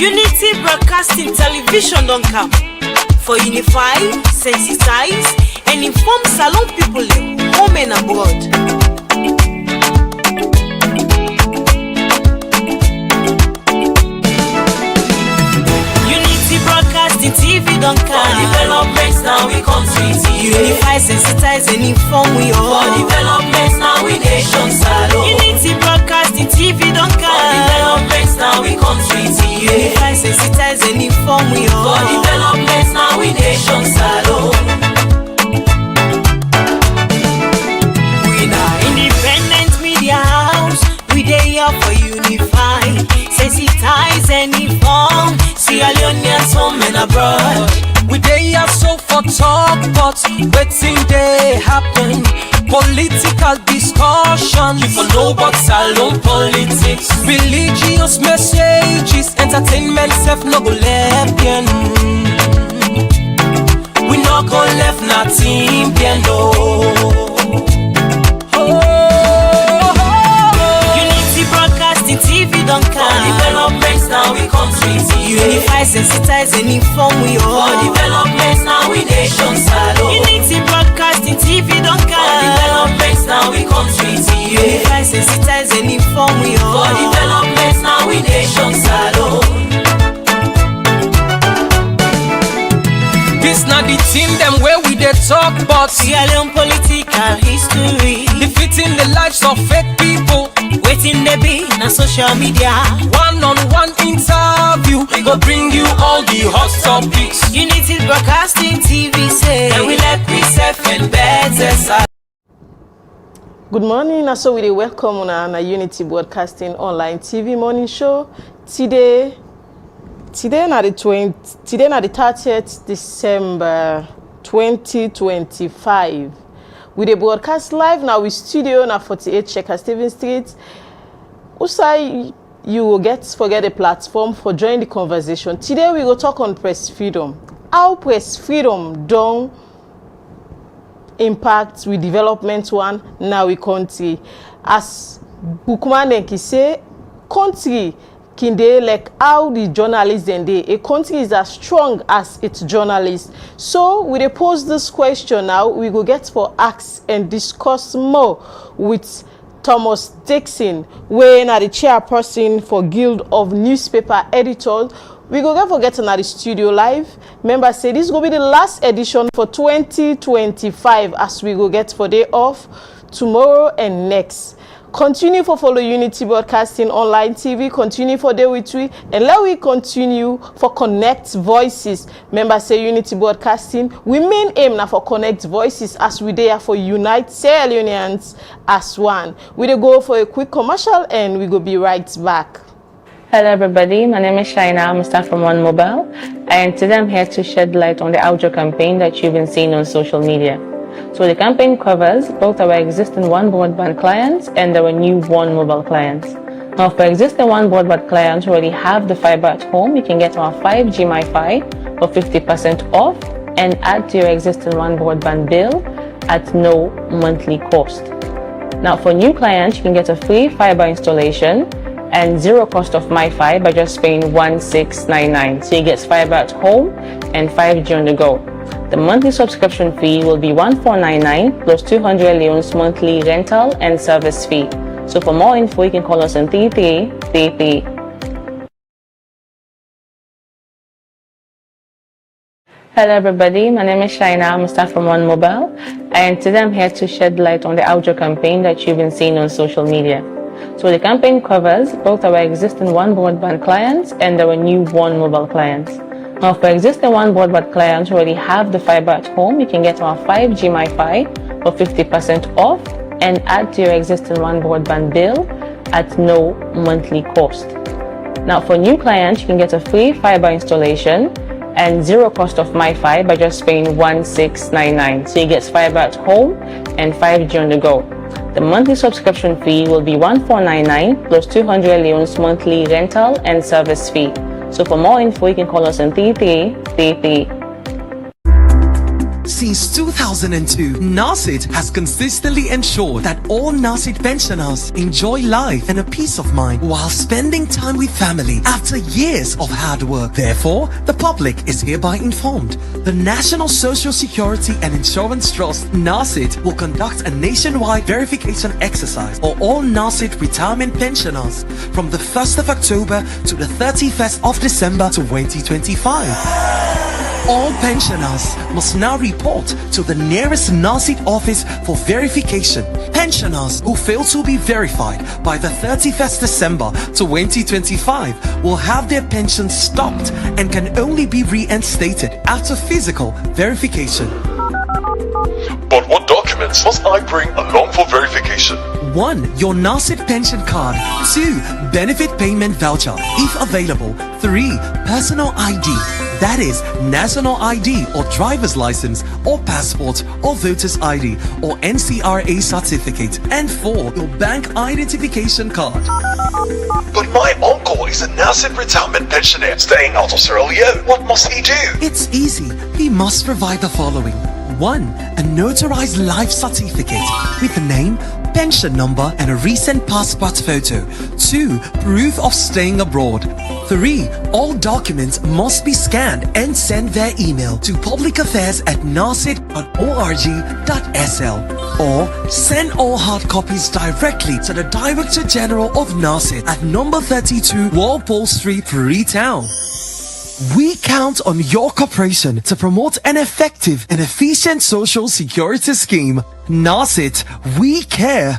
Unity Broadcasting Television don't come for unify, sensitize, and inform Salon people home and abroad. Unity Broadcasting TV don't come for developments now we country TV. Unify, sensitize, and inform we all. For developments now we nation Salon. Unity Broadcasting TV don't come for developments now we country TV. Unify, sensitize, and inform we all. For developments now we nation Salon. We are independent media house. We dey here for unify, sensitize, and inform Sierra Leoneans home and abroad. We dey here so for talk, but wetin dey happen? Political discussion, you for know about Salon politics. Religious messages, entertainment self no go left bien. We no go left nothing bien no. Unity Broadcasting TV don't come For developments now we country TV. Unify, sensitize, and inform we all. For developments now we nation Salon. Unity Broadcasting TV don't come For developments now we country TV. Unify, sensitize, and inform we all. For developments now we nation Salon. This not the team them where we dey talk about Sierra Leone political history. defeating the lives of fake people. Waiting they be na social media. One-on-one interview, we go bring you all the hot topics. Unity Broadcasting TV say, And we let myself and better. Good morning, and so we dey welcome on a Unity Broadcasting online TV morning show. Today na the 30th December 2025. We dey broadcast live now with studio na 48 Checker Stephen Street. Usai you will forget a platform for joining the conversation. Today we go talk on press freedom. How press freedom don impact with development one now we country. As Bookman Enki say, country can dey like how the journalists and a country is as strong as its journalists. So we dey pose this question now. We go get for ask and discuss more with Thomas Dixon, wey na the chairperson for Guild of Newspaper Editors. We go get another studio live. Remember, say this go be the last edition for 2025 as we go get for day off tomorrow and next. Continue for follow Unity Broadcasting online TV. Continue for day with we, and let we continue for Connect Voices. Remember, say Unity Broadcasting, we main aim now for Connect Voices as we there for unite Sierra Leoneans as one. We dey go for a quick commercial and we go be right back. Hello everybody, my name is Shaina, I'm a staff from One Mobile, and today I'm here to shed light on the outdoor campaign that you've been seeing on social media. So the campaign covers both our existing One Broadband clients and our new One Mobile clients. Now for existing One Broadband clients who already have the fiber at home, you can get our 5G MiFi for 50% off and add to your existing One Broadband bill at no monthly cost. Now for new clients, you can get a free fiber installation and zero cost of MiFi by just paying 1699. So you get fiber at home and 5G on the go. The monthly subscription fee will be 1499 plus 200 leones monthly rental and service fee. So for more info, you can call us on 3333. Hello everybody, my name is Shaina, I'm a staff from One Mobile, and today I'm here to shed light on the outdoor campaign that you've been seeing on social media. So the campaign covers both our existing One Broadband clients and our new One Mobile clients. Now for existing One Broadband clients who already have the fiber at home, you can get our 5G MiFi for 50% off and add to your existing One Broadband bill at no monthly cost. Now for new clients, you can get a free fiber installation and zero cost of MiFi by just paying 1699. So you get fiber at home and 5G on the go. The monthly subscription fee will be 1499 plus 200 leones monthly rental and service fee. So for more info, you can call us on 3333. Since 2002, NARSIT has consistently ensured that all NARSIT pensioners enjoy life and a peace of mind while spending time with family after years of hard work. Therefore, the public is hereby informed. The National Social Security and Insurance Trust, NARSIT, will conduct a nationwide verification exercise for all NARSIT retirement pensioners from the 1st of October to the 31st of December 2025. All pensioners must now report to the nearest NARSIT office for verification. Pensioners who fail to be verified by the 31st December 2025 will have their pensions stopped and can only be reinstated after physical verification. But what documents must I bring along for verification? 1. Your NARSIT pension card. 2. Benefit payment voucher, if available. 3. Personal ID. That is, national ID or driver's license or passport or voter's ID or NCRA certificate. And 4. Your bank identification card. But my uncle is a NARSIT retirement pensioner staying out of Sierra Leone. What must he do? It's easy. He must provide the following. 1. A notarized life certificate with the name, pension number and a recent passport photo. 2. Proof of staying abroad. 3. All documents must be scanned and sent via email to publicaffairs@narsit.org.sl or send all hard copies directly to the Director General of NARSIT at number 32 Walpole Street, Freetown. We count on your cooperation to promote an effective and efficient social security scheme. NARSIT, we care.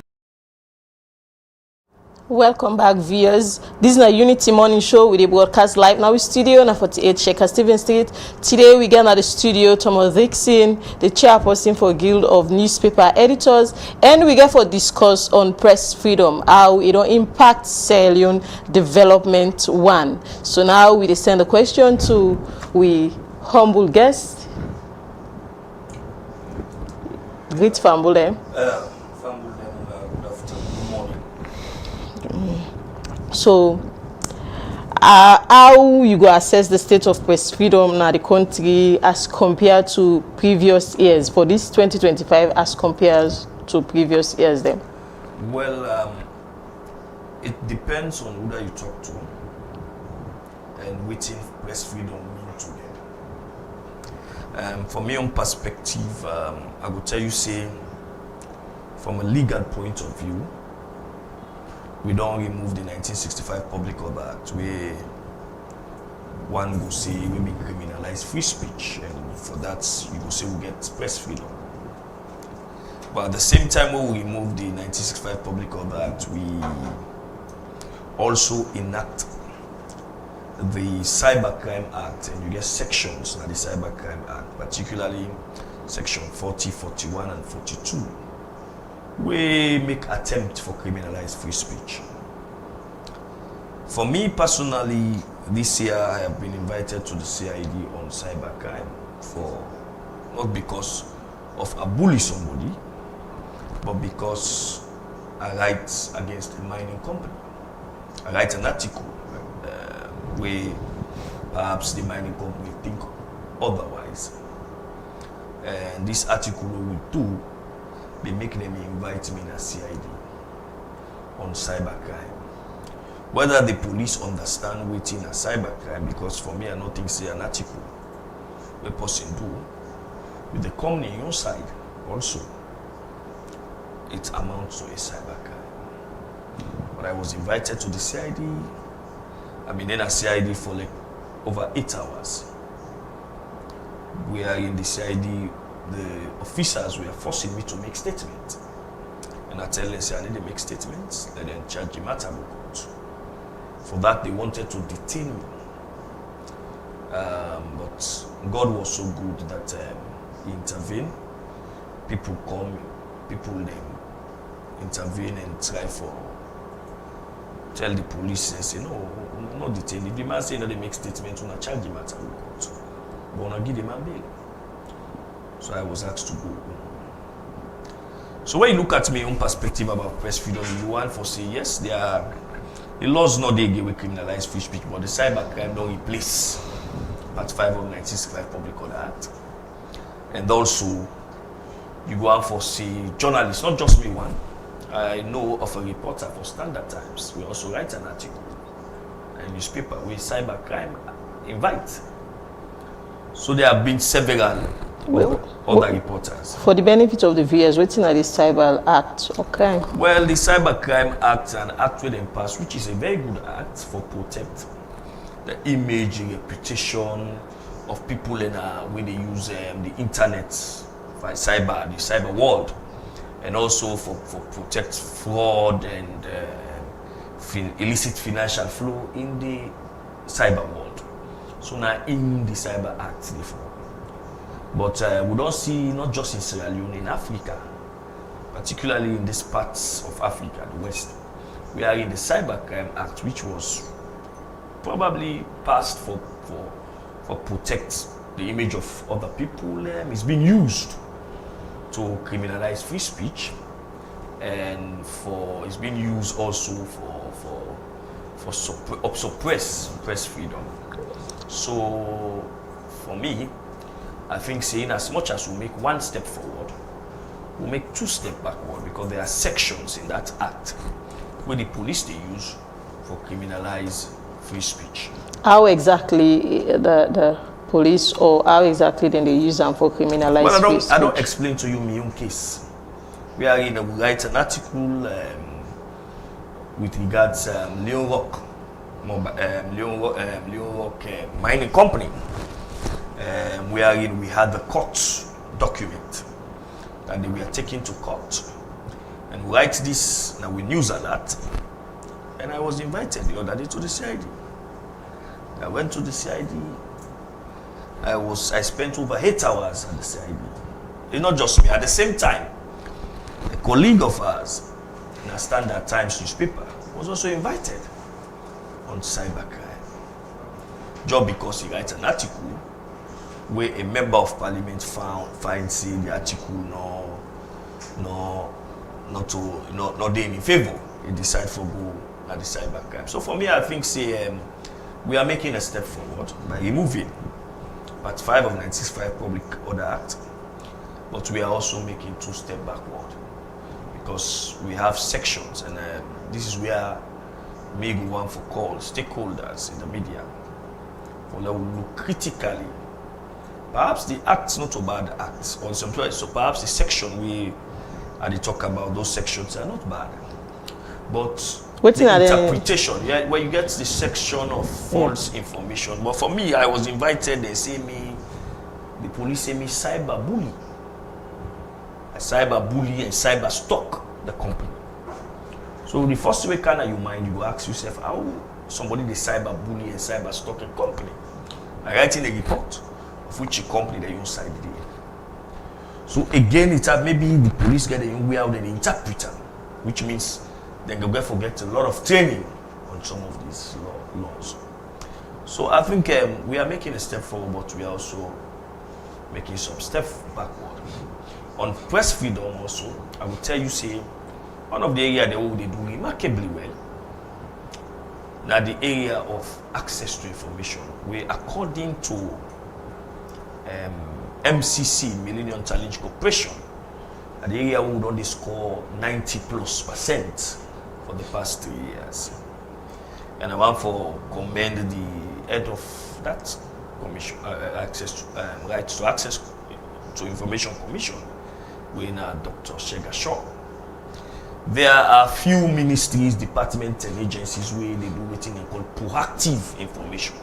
Welcome back, viewers. This is a Unity Morning Show with a broadcast live now in studio na 48 Shaker Stephen Street. Today we get at the studio Thomas Dixon, the chairperson for Guild of Newspaper Editors, and we get for discuss on press freedom, how it don't impact Sierra Leone development one. So now we send a question to we humble guest. Great famble them. So, how you go assess the state of press freedom in the country as compared to previous years for this 2025 as compared to previous years then? Well, it depends on who that you talk to and which press freedom mean to them. From my own perspective, I would tell you, say, from a legal point of view, we don't remove the 1965 Public Order Act where one go say we may criminalize free speech, and for that you go say we get press freedom. But at the same time when we remove the 1965 Public Order Act, we also enact the Cybercrime Act, and you get sections in the Cybercrime Act, particularly section 40, 41 and 42. We make attempt for criminalized free speech. For me personally, this year I have been invited to the CID on cybercrime for not because of a bully somebody, but because I write against a mining company. I write an article where perhaps the mining company think otherwise, and this article will do. They make them invite me in a CID on cybercrime. Whether the police understand waiting a cybercrime, because for me I don't think say an article a person do with the company on your side also it amounts to a cybercrime. But I was invited to the CID. I've been in a CID for like over 8 hours. We are in the CID. The officers were forcing me to make statements. And I tell them, say, I need to make statements. Let them charge the matter court. For that, they wanted to detain me. But God was so good that He intervened. People come, people then intervene and try for, tell the police and say, no, not detain. If the man say that they make statements, we'll not charge the matter court. But we'll not give the man bail. So I was asked to go. So when you look at my own perspective about press freedom, you want to say, yes, there are, the laws not they give criminalize free speech, but the cybercrime don't replace Part 5 of 1965 Public Order Act. And also, you go out for see journalists, not just me one. I know of a reporter for Standard Times. We also write an article, a newspaper with cybercrime invite. So there have been several other reporters. For the benefit of the viewers, waiting at the cyber act or crime? Well, the Cybercrime Act, an act within past, which is a very good act for protect the image and reputation of people in when they use the internet, the cyber world, and also for protect fraud and illicit financial flow in the cyber world. So now in the Cyber Act, therefore. But we don't see, not just in Sierra Leone, in Africa, particularly in these parts of Africa, the West, we are in the Cybercrime Act, which was probably passed for protect the image of other people. It's been used to criminalize free speech, and it's been used also for suppress press freedom. So for me, I think saying as much as we make one step forward, we make 2 steps backward, because there are sections in that act where the police they use for criminalize free speech. How exactly the police, or how exactly then they use them for criminalize free speech? I don't explain to you my own case. We write an article with regards Leon Rock mining company. Wherein we had the court document that they were taken to court, and we write this now with news alert, and I was invited the other day to the CID. I went to the CID. I spent over 8 hours at the CID. It's not just me. At the same time, a colleague of ours in a Standard Times newspaper was also invited on cybercrime, just because he writes an article where a member of parliament finds the article not in favor. He decides to go at the cybercrime. So for me, I think we are making a step forward by removing Part 5 of 1965 Public Order Act, but we are also making 2 steps backward, because we have sections, and this is where we want for call stakeholders in the media for them to look critically. Perhaps the act's not a bad act, or so perhaps the section we talk about, those sections are not bad. But the interpretation, where you get the section of false information. But for me, I was invited, they say me, the police say me cyber bully. I cyber bully and cyber stalk the company. So the first way you mind, you go ask yourself, how somebody they cyber bully and cyber stalk a company? I write in a report of which company they use side there. So again, it's maybe the police get a way out and interpreter, which means they go forget a lot of training on some of these laws. So I think we are making a step forward, but we are also making some steps backward. On press freedom also, I will tell you, say, one of the areas they do remarkably well, now the area of access to information, where according to MCC, Millennium Challenge Corporation, the area would only score 90+% for the past 3 years. And I want to commend the head of that commission, rights to access to information commission, with Dr. Shega Shaw. There are few ministries, departments, and agencies where they do what they call proactive information,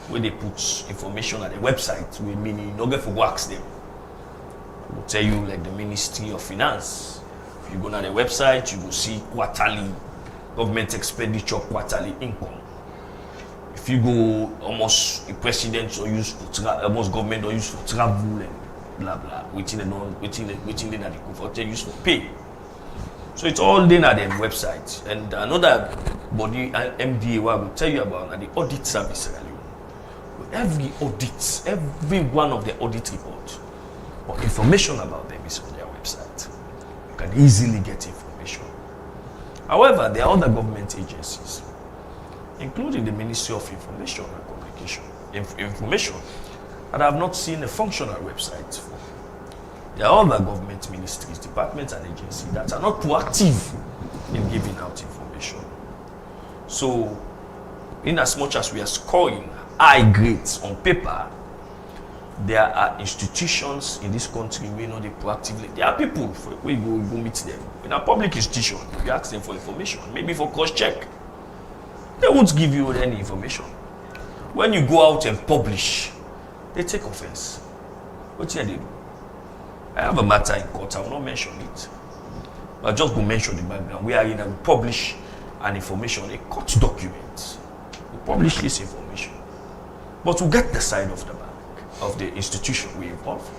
where they put information at the website, where meaning no get for go ask them. I will tell you, like the Ministry of Finance. If you go to the website, you will see quarterly government expenditure, quarterly income. If you go, almost the president or use for almost government or use for travel and blah blah, within the comfort use for pay. So it's all there at the website. And another body, MDA, what I will tell you about the audit service. Every audit, every one of the audit reports or information about them is on their website. You can easily get information. However, there are other government agencies, including the Ministry of Information and Communication, information, that I have not seen a functional website for. There are other government ministries, departments and agencies that are not proactive in giving out information. So, in as much as we are scoring high grades on paper, there are institutions in this country where not they proactively. There are people we go meet them in a public institution. You ask them for information, maybe for cross check. They won't give you any information. When you go out and publish, they take offense. What do they do? I have a matter in court. I will not mention it. I'll just go mention the background. We are in a publish an information, a court document. We publish this information, but we get the side of the bank, of the institution we involve.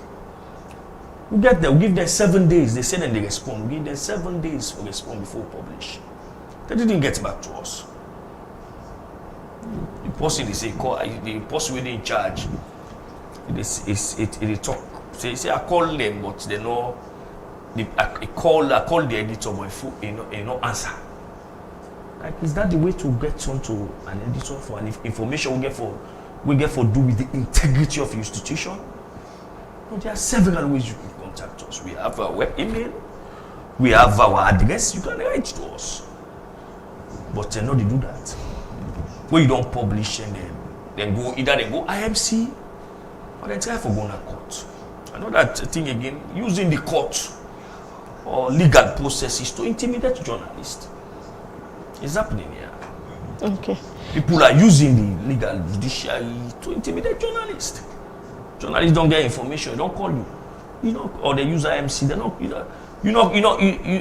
We get there, we give them 7 days. They say then they respond. We give them 7 days to respond before we publish. They didn't get back to us. The person they say call, the person really in charge. It talk. Say I call them, but they know. I call the editor, but no answer. Like, is that the way to get onto an editor for an information we get for do with the integrity of the institution? No, there are several ways you can contact us. We have our web email, we have our address. You can write to us, but they know they do that. When you don't publish and then go IMC or then try for going to court. I know that thing again, using the court or legal processes to intimidate journalists. It's happening here. Okay. People are using the legal judiciary to intimidate journalists. Journalists don't get information, they don't call you. Or they use IMC, they don't,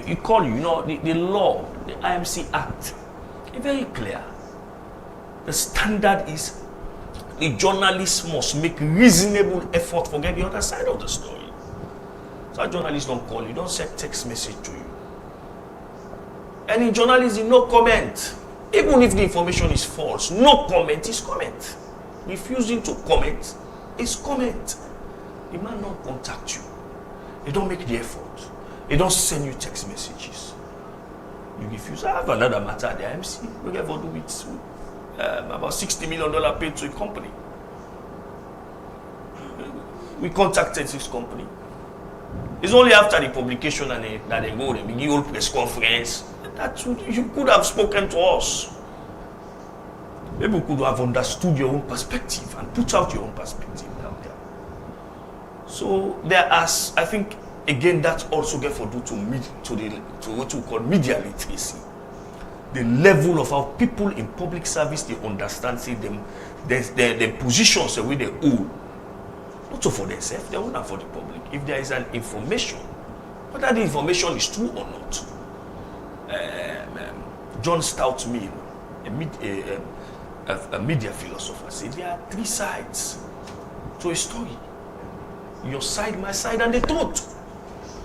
you call you, the law, the IMC Act, it's very clear. The standard is the journalist must make reasonable effort for getting the other side of the story. So journalists don't call you, don't send text message to you. Any journalism, no comment. Even if the information is false, no comment is comment. Refusing to comment is comment. The man don't contact you. They don't make the effort. They don't send you text messages. You refuse. I have another matter at the IMC. We get to do with about $60 million paid to a company. We contacted this company. It's only after the publication that they go, they begin a press conference. That you could have spoken to us. Maybe could have understood your own perspective and put out your own perspective down there. So there are, I think, again, that also get for due to what we call media literacy. The level of how people in public service they understand, see them, their positions the way they hold, not so for themselves, they hold for the public. If there is an information, whether the information is true or not. John Stuart Mill, a media philosopher, said there are 3 sides to a story: your side, my side, and the truth.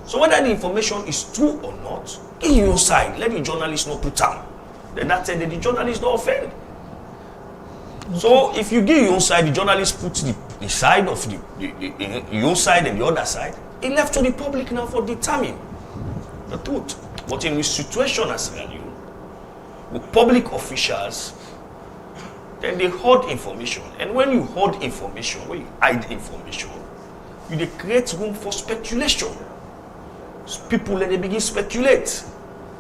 So whether the information is true or not, give your side. Let the journalist not put down. Then that said that the journalist not offend. So if you give your side, the journalist puts the side of your side and the other side. It left to the public now for determine the truth. But in this situation as Sierra Leone, with public officials, then they hoard information. And when you hoard information, when you hide information, you create room for speculation. People then they begin to speculate.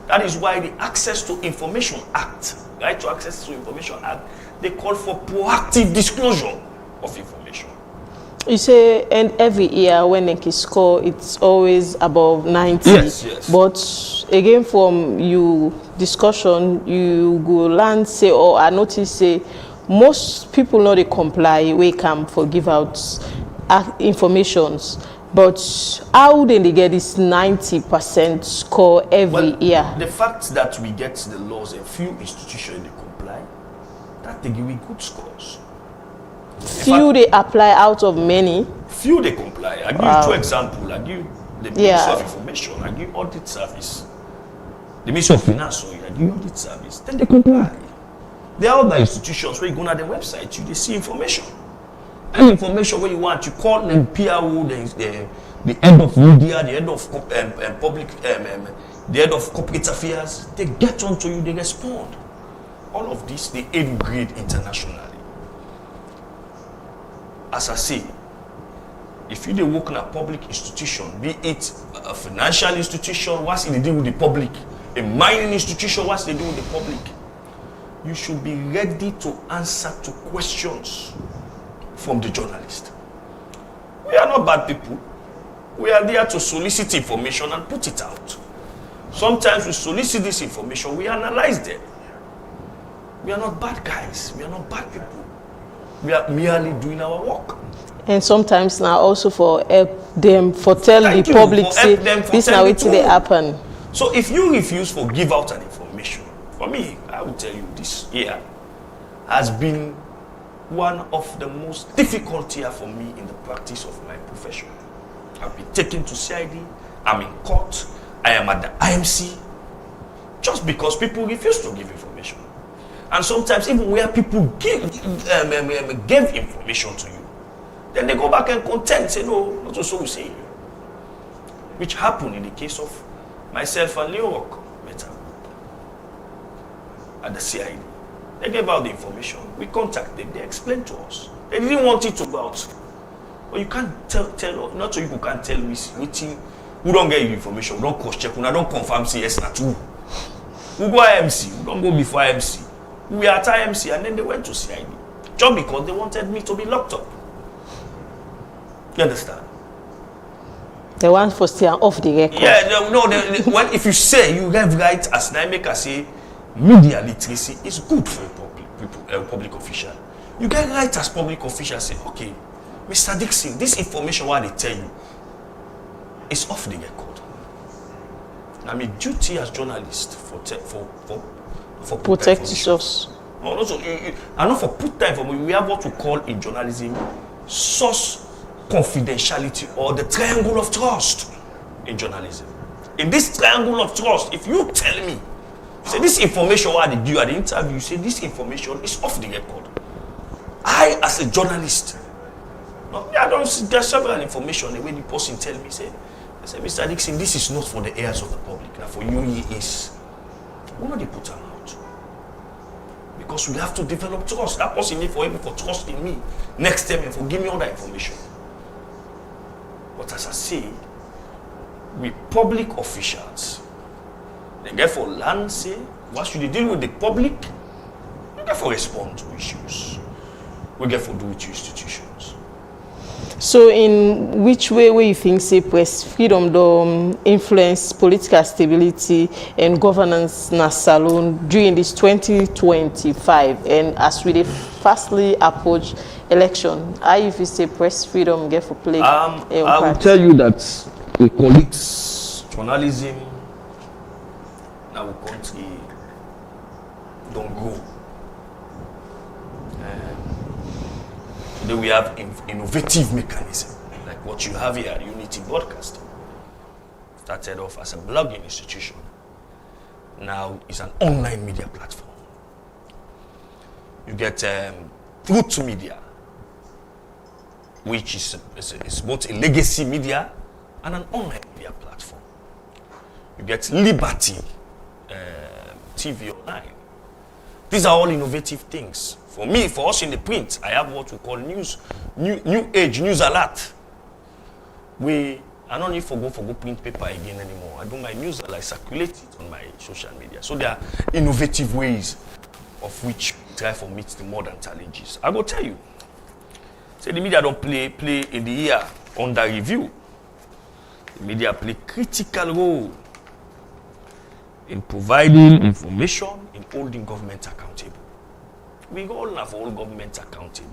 That is why the Access to Information Act, Right to Access to Information Act, they call for proactive disclosure of information. You say, and every year when they score, it's always above 90. Yes. But again, from you discussion, you go land say, or I notice say, most people know they comply, we can for give out informations. But how do they get this 90% score every year? The fact that we get the laws and few institutions they comply, that they give me good scores. Few they apply out of many. Few they comply. I give you 2 examples. I give the Ministry of Information. I give Audit Service. The Ministry of Finance. I give Audit Service. Then they comply. There are other institutions where you go on the website, they see information. Any information where you want, you call the PRO, the head of media, the head of public, the head of corporate affairs. They get onto you. They respond. All of this they grade internationally. As I say, if you dey work in a public institution, be it a financial institution, what's it they do with the public, a mining institution, what's they do with the public, you should be ready to answer to questions from the journalist. We are not bad people. We are there to solicit information and put it out. Sometimes we solicit this information, we analyze them. We are not bad guys. We are not bad people. We are merely doing our work. And sometimes now also for help them, for tell the public, say, this now it's they happen. So if you refuse to give out an information, for me, I will tell you this year has been one of the most difficult year for me in the practice of my profession. I've been taken to CID, I'm in court, I am at the IMC, just because people refuse to give information. And sometimes even where people gave information to you, then they go back and contend, say, no, not so we say. Which happened in the case of myself and Leo Rock Meta at the CID. They gave out the information, we contacted them, they explained to us. They didn't want it to go out. But you can't tell not so you can't tell me waiting. We don't get you information, we don't cross check, we don't confirm say yes, not true. We go IMC, we don't go before IMC. We are at IMC and then they went to CID. Just because they wanted me to be locked up. You understand? They want for stay off the record. Yeah, no, when if you say you have right as Naimeka say, media literacy is good for a public official. You get right as public official say, okay, Mr. Dixon, this information what they tell you is off the record. I mean, duty as journalist for protect us. No, also, and not for put time for we have what we call in journalism source confidentiality, or the triangle of trust in journalism. In this triangle of trust, if you tell me, say this information what I did do at the interview, say this information is off the record. I, as a journalist, I don't see there's several information the way the person tell me, say, Mr. Dixon, this is not for the ears of the public. Now for you, it is. We know they put them out. Because we have to develop trust. That person need for him for trust in me. Next time, for give me all that information. But as I say, with public officials, they get for land, say, what should they deal with the public? They get for respond to issues. We get for do with institutions. So in which way you think say press freedom do influence political stability and governance na Salone during this 2025, and as we fastly approach election, how you feel say press freedom get for play? I will tell you that we call it journalism in our country don't grow. Today we have innovative mechanism, like what you have here, Unity Broadcasting. Started off as a blogging institution. Now it's an online media platform. You get Truth Media, which is both a legacy media and an online media platform. You get Liberty TV Online. These are all innovative things. For me, for us in the print, I have what we call new age news alert. I don't need to go print paper again anymore. I do my news alert, circulate it on my social media. So there are innovative ways of which we try to meet the modern challenges. I go tell you, say the media don't play in the year under review. The media play critical role in providing information, in holding government accountable. We all have all government accountable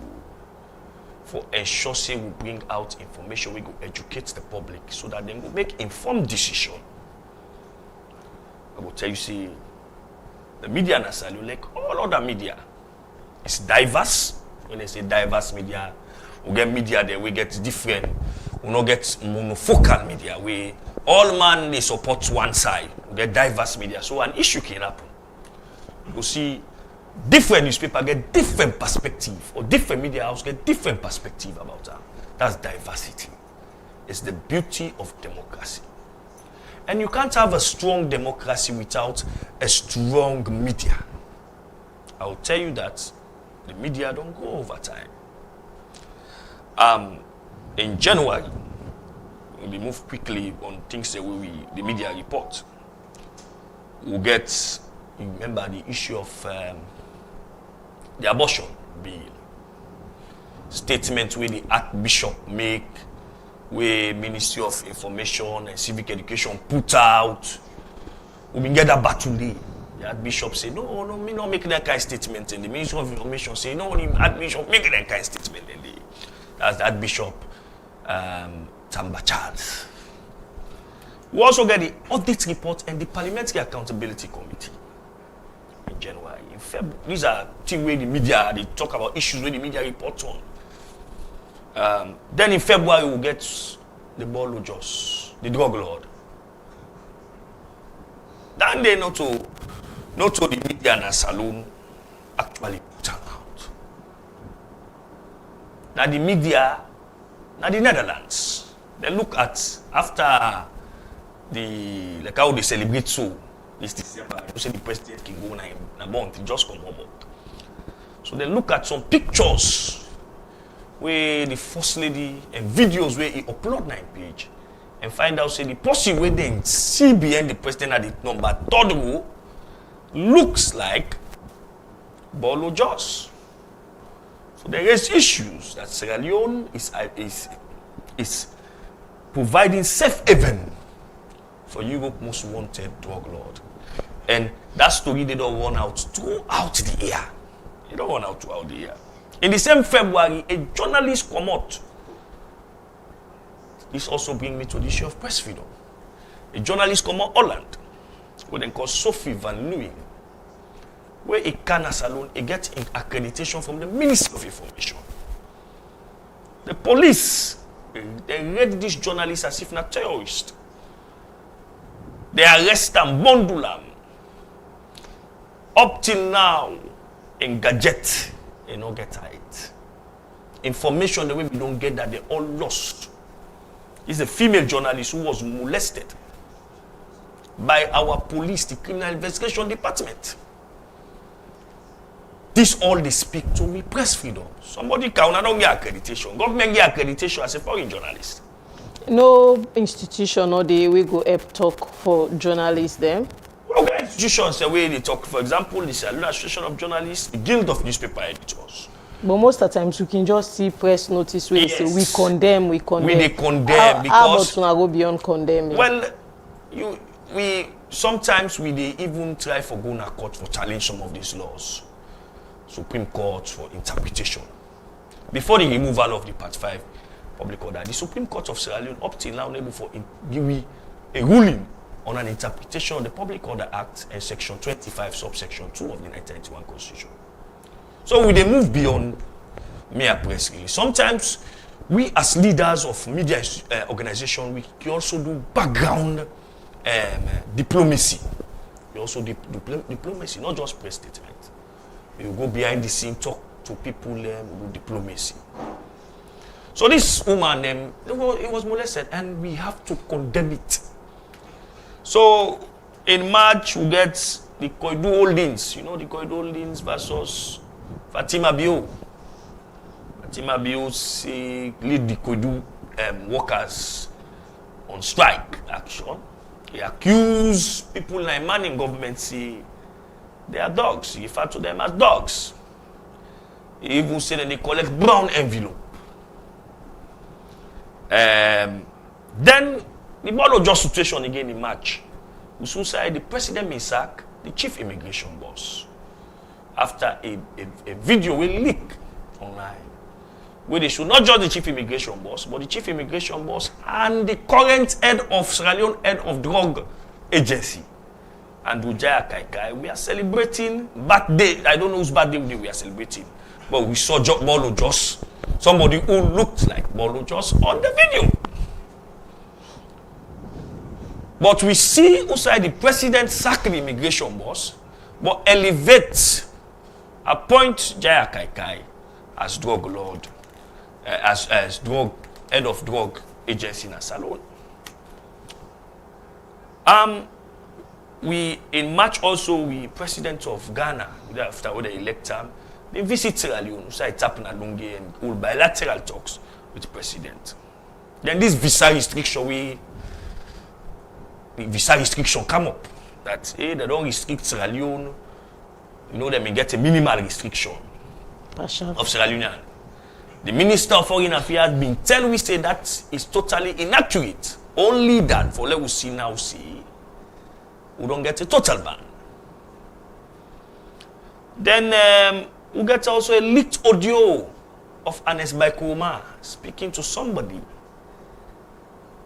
for ensure say we bring out information, we go educate the public so that they will make informed decision. I will tell you, see, the media in Salone, like all other media, is diverse. When they say diverse media, we get media there, we get different, we not get monofocal media, we all man they support one side, we get diverse media. So an issue can happen. You see, different newspaper get different perspective, or different media house get different perspective about that. That's diversity. It's the beauty of democracy. And you can't have a strong democracy without a strong media. I will tell you that the media don't grow over time. in January, we move quickly on things that the media report. We'll get, you remember the issue of the abortion bill. Statement where the Archbishop make, where Ministry of Information and Civic Education put out. We been get that battle day. The Archbishop say, no, me not make that kind of statement. And the Ministry of Information say, no, the Archbishop make that kind of statement. And that's the Archbishop Tamba Charles. We also get the audit report and the Parliamentary Accountability Committee in January. In February, these are things where the media, they talk about issues where the media reports on. Then in February, we'll get the Bolo Jos, the drug lord. Then they not to the media and a saloon actually turn out. Now the media, now the Netherlands, they look at after the like how they celebrate so this December. You say the president can go in a month, he just come home. So they look at some pictures where the first lady and videos where he upload 9 page and find out say the person where they see behind the president at the number 3rd row looks like Bolo Jos. So there is issues that Sierra Leone is providing safe haven for Europe's most wanted drug lord. And that story they don't run out throughout the year. They don't run out throughout the year. In the same February, a journalist come out. This also brings me to the issue of press freedom. A journalist come out Holland, who then called Sophie Van Leeuwen, where a Ghana salon, he gets accreditation from the Ministry of Information. The police, they read this journalist as if not terrorist. They arrest them, bundle them. Up till now, in gadget, they don't get it. Information, the way we don't get that, they all lost. It's a female journalist who was molested by our police, the criminal investigation department. This all they speak to me, press freedom. Somebody don't get accreditation. Government get accreditation as a foreign journalist. No institution or the we go help talk for journalists them. Okay, institutions the way they talk. For example, the Sierra Leone Association of Journalists, the Guild of Newspaper Editors. But most of the times we can just see press notice where they say we condemn. We they condemn how because about go beyond condemning? Well, we sometimes we they even try for go to court for challenge some of these laws. Supreme Court for interpretation. Before the removal of the Part 5 public order, the Supreme Court of Sierra Leone up till now able for give a ruling on an interpretation of the Public Order Act and Section 25, subsection 2 of the 1991 Constitution. So we they move beyond mere press release. Sometimes we as leaders of media organization, we can also do background diplomacy. We also do diplomacy, not just press statement. We go behind the scene, talk to people, we do diplomacy. So this woman, it was molested, and we have to condemn it. So in March, we get the Koidu Holdings, the Koidu Holdings versus Fatima Bio. Fatima Bio lead the Koidu workers on strike action. They accuse people like man in government, say they are dogs. He refer to them as dogs. He even say that they collect brown envelope. Then the Bolo Jos situation again in March. We soon say the president may sack the chief immigration boss after a video will leak online where they should not judge the chief immigration boss, but the chief immigration boss and the current head of Sierra Leone head of drug agency, Andrew Jaya Kaikai. We are celebrating birthday. I don't know whose birthday we are celebrating, but we saw Bolo Jos, somebody who looked like Bolo Jos on the video. But we see outside the president sack the immigration boss, but appoint Jaya Kaikai as drug lord, as drug head of drug agency in a salon. We in March also we president of Ghana after the elect they visit Sierra Leone, so it's happened and hold bilateral talks with the president. Then this visa restriction, the visa restriction come up. That they don't restrict Sierra Leone. You know, they may get a minimal restriction of Sierra Leone. The Minister of Foreign Affairs been tell we say that is totally inaccurate. Only that for let we see now see we don't get a total ban. Then we get also a leaked audio of Ernest Bai Koroma speaking to somebody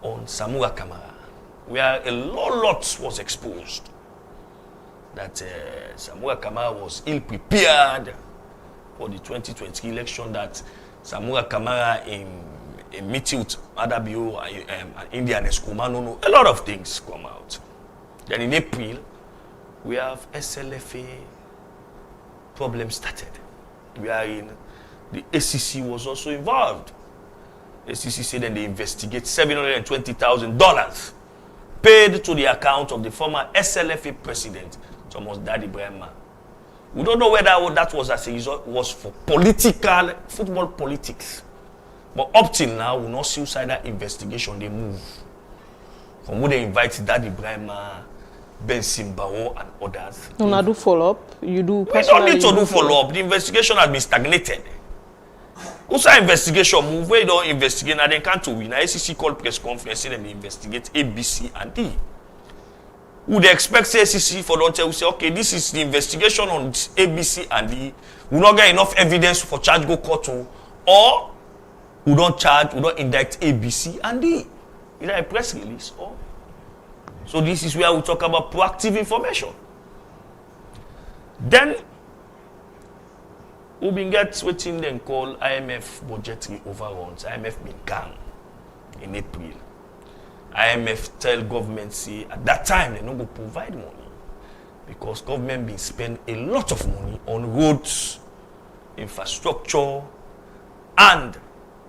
on Samura Kamara, where a lot was exposed. That Samura Kamara was ill-prepared for the 2020 election, that Samura Kamara in a meeting with Adabio and Indian Eskumano, a lot of things come out. Then in April, we have SLFA problem started. Wherein the ACC was also involved. The ACC said that they investigate $720,000 paid to the account of the former SLFA president, Thomas Daddy Brema. We don't know whether that was as a result was for football politics. But up till now, we not see inside that investigation they move. From where they invite Daddy Brema, Ben Simbao and others. Una do follow up. You do. We don't need to do follow up. The investigation has been stagnated. Also, investigation move where you don't investigate and then can't win. ACC called press conference and they investigate A, B, C, and D. Would they expect ACC for don't tell say, okay, this is the investigation on A, B, C, and D. We not get enough evidence for charge go court to, or we don't charge, we don't indict A, B, C, and D. Either a press release or. So this is where we talk about proactive information. Then we been get what they call IMF budgetary overruns. IMF been calm in April. IMF tell government say at that time they no go provide money because government been spend a lot of money on roads, infrastructure, and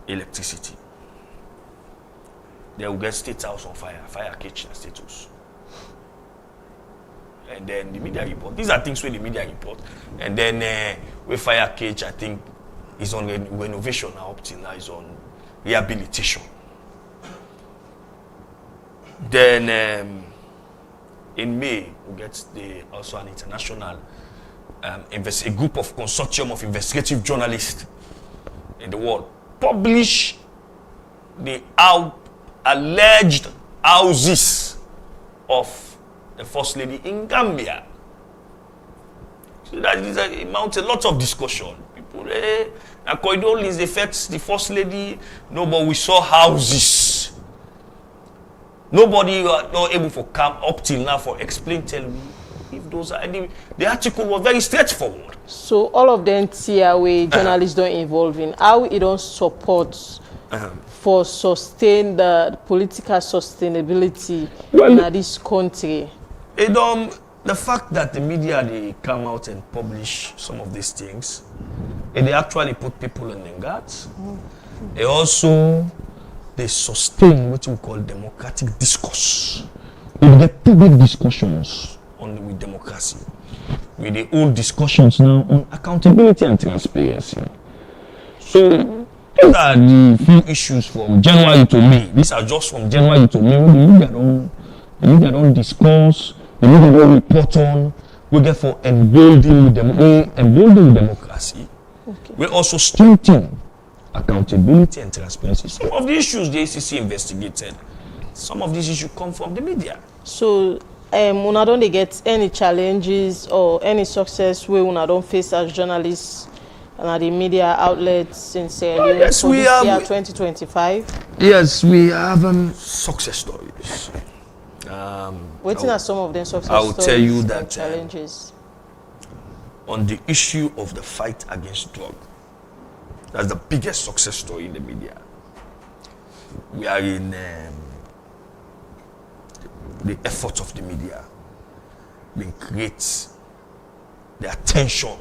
electricity. They will get State House on fire catch the status. And then the media report. These are things where the media report. And then with fire cage, I think, is on renovation now, up till now, is on rehabilitation. Then in May, we get also an international, a group of consortium of investigative journalists in the world publish the alleged houses of the First Lady in Gambia. So that is it mounts a lot of discussion. People, Koidol affects the First Lady. No, but we saw houses. Nobody was not able to come up till now for tell me if those are any. The article was very straightforward. So all of them where journalists don't involve in how it don't support for sustain the political sustainability in this country. The fact that the media they come out and publish some of these things, and they actually put people in the guards. They also sustain what we call democratic discourse. We get public discussions with democracy. With the old discussions now on accountability and transparency. So these are the few issues from January to May. These are just from January to May. The media don't discuss. The media don't report on. We get for emboldening democracy. Okay. We also strengthen accountability and transparency. Some of the issues the ACC investigated, some of these issues come from the media. So, una don't get any challenges or any success where una don't face as journalists and the media outlets since yes, we this have, year 2025? Yes, we have success stories. What are some of them success stories? I will tell you that challenges. On the issue of the fight against drug, that's the biggest success story in the media. We are in the efforts of the media being create the attention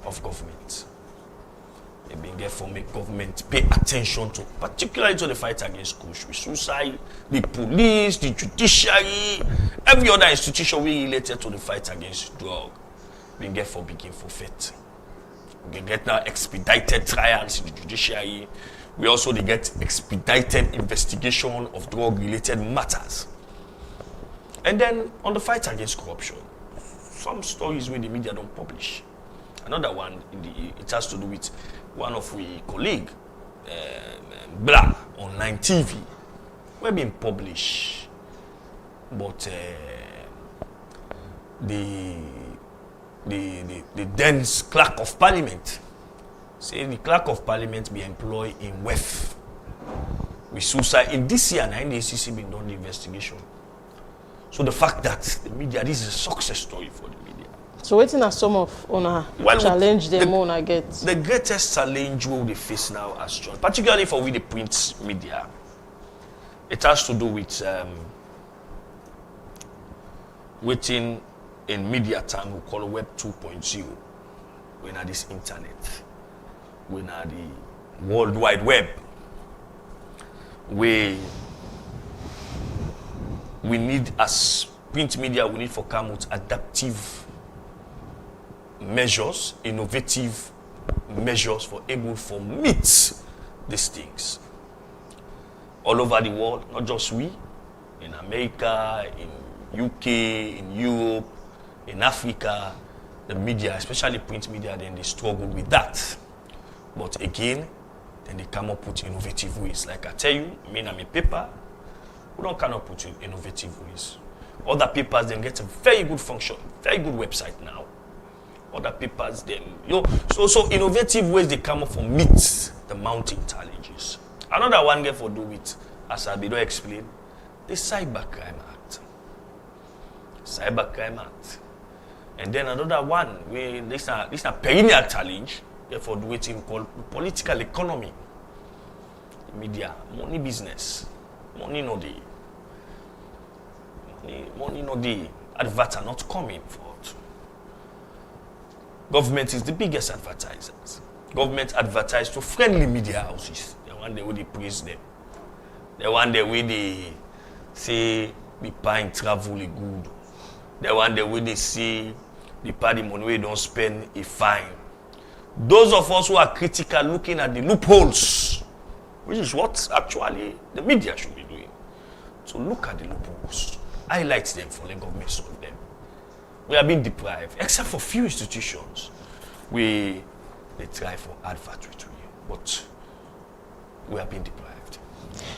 of government. They being therefore make government pay attention to, particularly to the fight against suicide, the police, the judiciary, every other institution we related to the fight against drug. Being therefore begin for faith. We get now expedited trials in the judiciary. We also they get expedited investigation of drug-related matters. And then on the fight against corruption, some stories where the media don't publish. Another one, it has to do with one of we colleague, Blah, online TV. We're being published, but the dense clerk of parliament say the clerk of parliament be employed in WEF with suicide in this year. And the ACC been done the investigation. So the fact that the media, this is a success story for the media. So waiting at some of Una challenge them on get. The greatest challenge we will face now as John, particularly for we the print media, it has to do with waiting in media time we call Web 2.0. We are this internet. We are the World Wide Web. We need, as print media, we need for come with adaptive measures, innovative measures for able to meet these things. All over the world, not just we, in America, in UK, in Europe, in Africa, the media, especially print media, then they struggle with that. But again, then they come up with innovative ways. Like I tell you, me and my paper, we don't come up with innovative ways. Other papers then get a very good function, very good website now. Other papers then, so innovative ways they come up for meet the mounting challenges. Another one get for do with, as I don't explain, the Cybercrime Act. Cybercrime Act. And then another one, where this is a perennial challenge, therefore do it in called political economy. Media, money business. Money no day. Money no day. Adverts are not coming forth. Government is the biggest advertisers. Government advertise to friendly media houses. The one day where they praise them. The one day where they say be buying travel is good. The one day where they say the party money we don't spend is fine. Those of us who are critical looking at the loopholes, which is what actually the media should be doing. So look at the loopholes, highlight them for the government to solve them. We are being deprived, except for few institutions. They try for advert with we, but we are being deprived.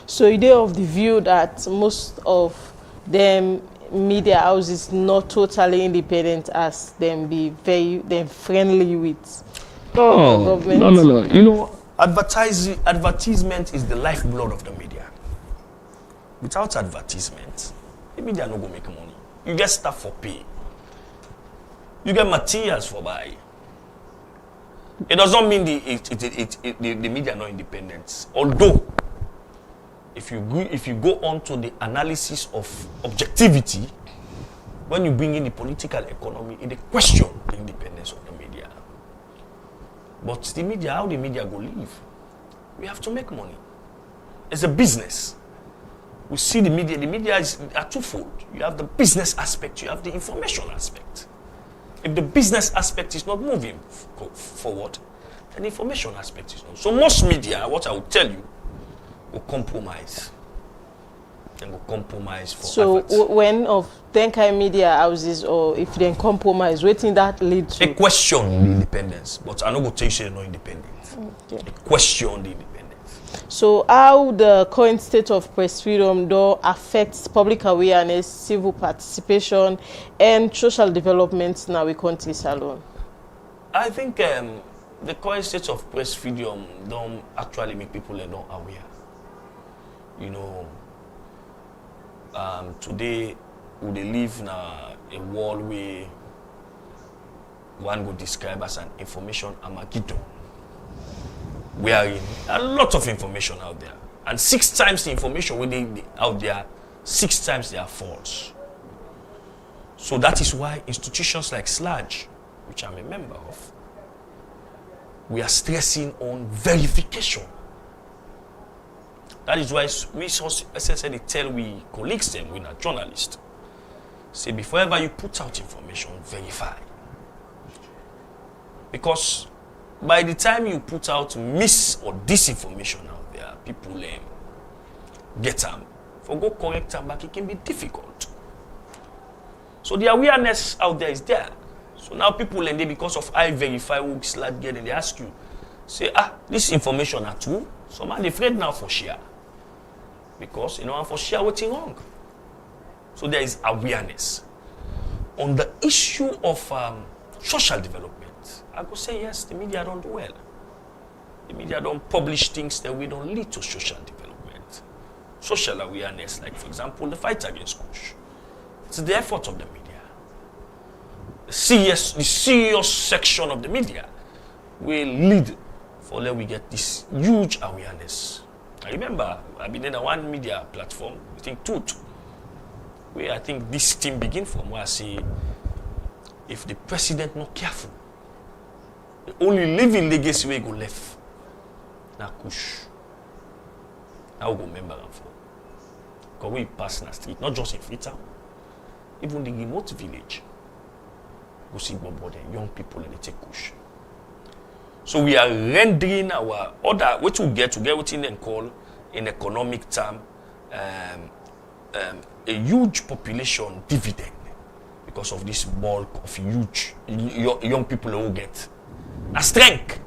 So you are of the view that most of them media houses not totally independent as them be very friendly with government? No. You know, advertisement is the lifeblood of the media. Without advertisement, the media no go make money. You get stuff for pay. You get materials for buy. It does not mean the media not independent. Although, if you go on to the analysis of objectivity, when you bring in the political economy, it question the independence of the media. But the media, how the media go live? We have to make money. It's a business. We see the media are twofold. You have the business aspect, you have the information aspect. If the business aspect is not moving forward, then the information aspect is not. So most media, what I will tell you, will compromise. Then will compromise for So when of then kind media houses, or if they compromise, waiting that lead to a question the independence, but I no go tell you say not independent. Okay. A question the independence. So how the current state of press freedom though affects public awareness, civil participation, and social development in our country alone? I think the current state of press freedom don't actually make people not aware. You know, today we live in a world where one would describe as an information Armageddon. We are in a lot of information out there, and 6 times the information out there, 6 times they are false. So that is why institutions like SLAG, which I'm a member of, we are stressing on verification. That is why we essentially tell we colleagues them, we're not journalists, say before ever you put out information, verify. Because by the time you put out mis or disinformation out people get them. For go correct them back, it can be difficult. So the awareness out there is there. So now people and they, because of I verify who start getting, they ask you, say, this information are true. So man, they afraid now for share. Because for share what's wrong. So there is awareness. On the issue of social development, I could say yes, the media don't do well. The media don't publish things that we don't lead to social development. Social awareness, like for example, the fight against kush. It's the effort of the media. The serious section of the media will lead for let we get this huge awareness. I remember I've been in a one media platform, I think Tooth, where I think this team begin from, where I say, if the president not careful, the only living legacy we go left, na kush. I will go remember them for. Because we pass in the street, not just in Freetown, even the remote village, we see Bobo, young people and they take kush. So we are rendering our other, what we get what in call in economic term, a huge population dividend because of this bulk of huge young people who get a strength.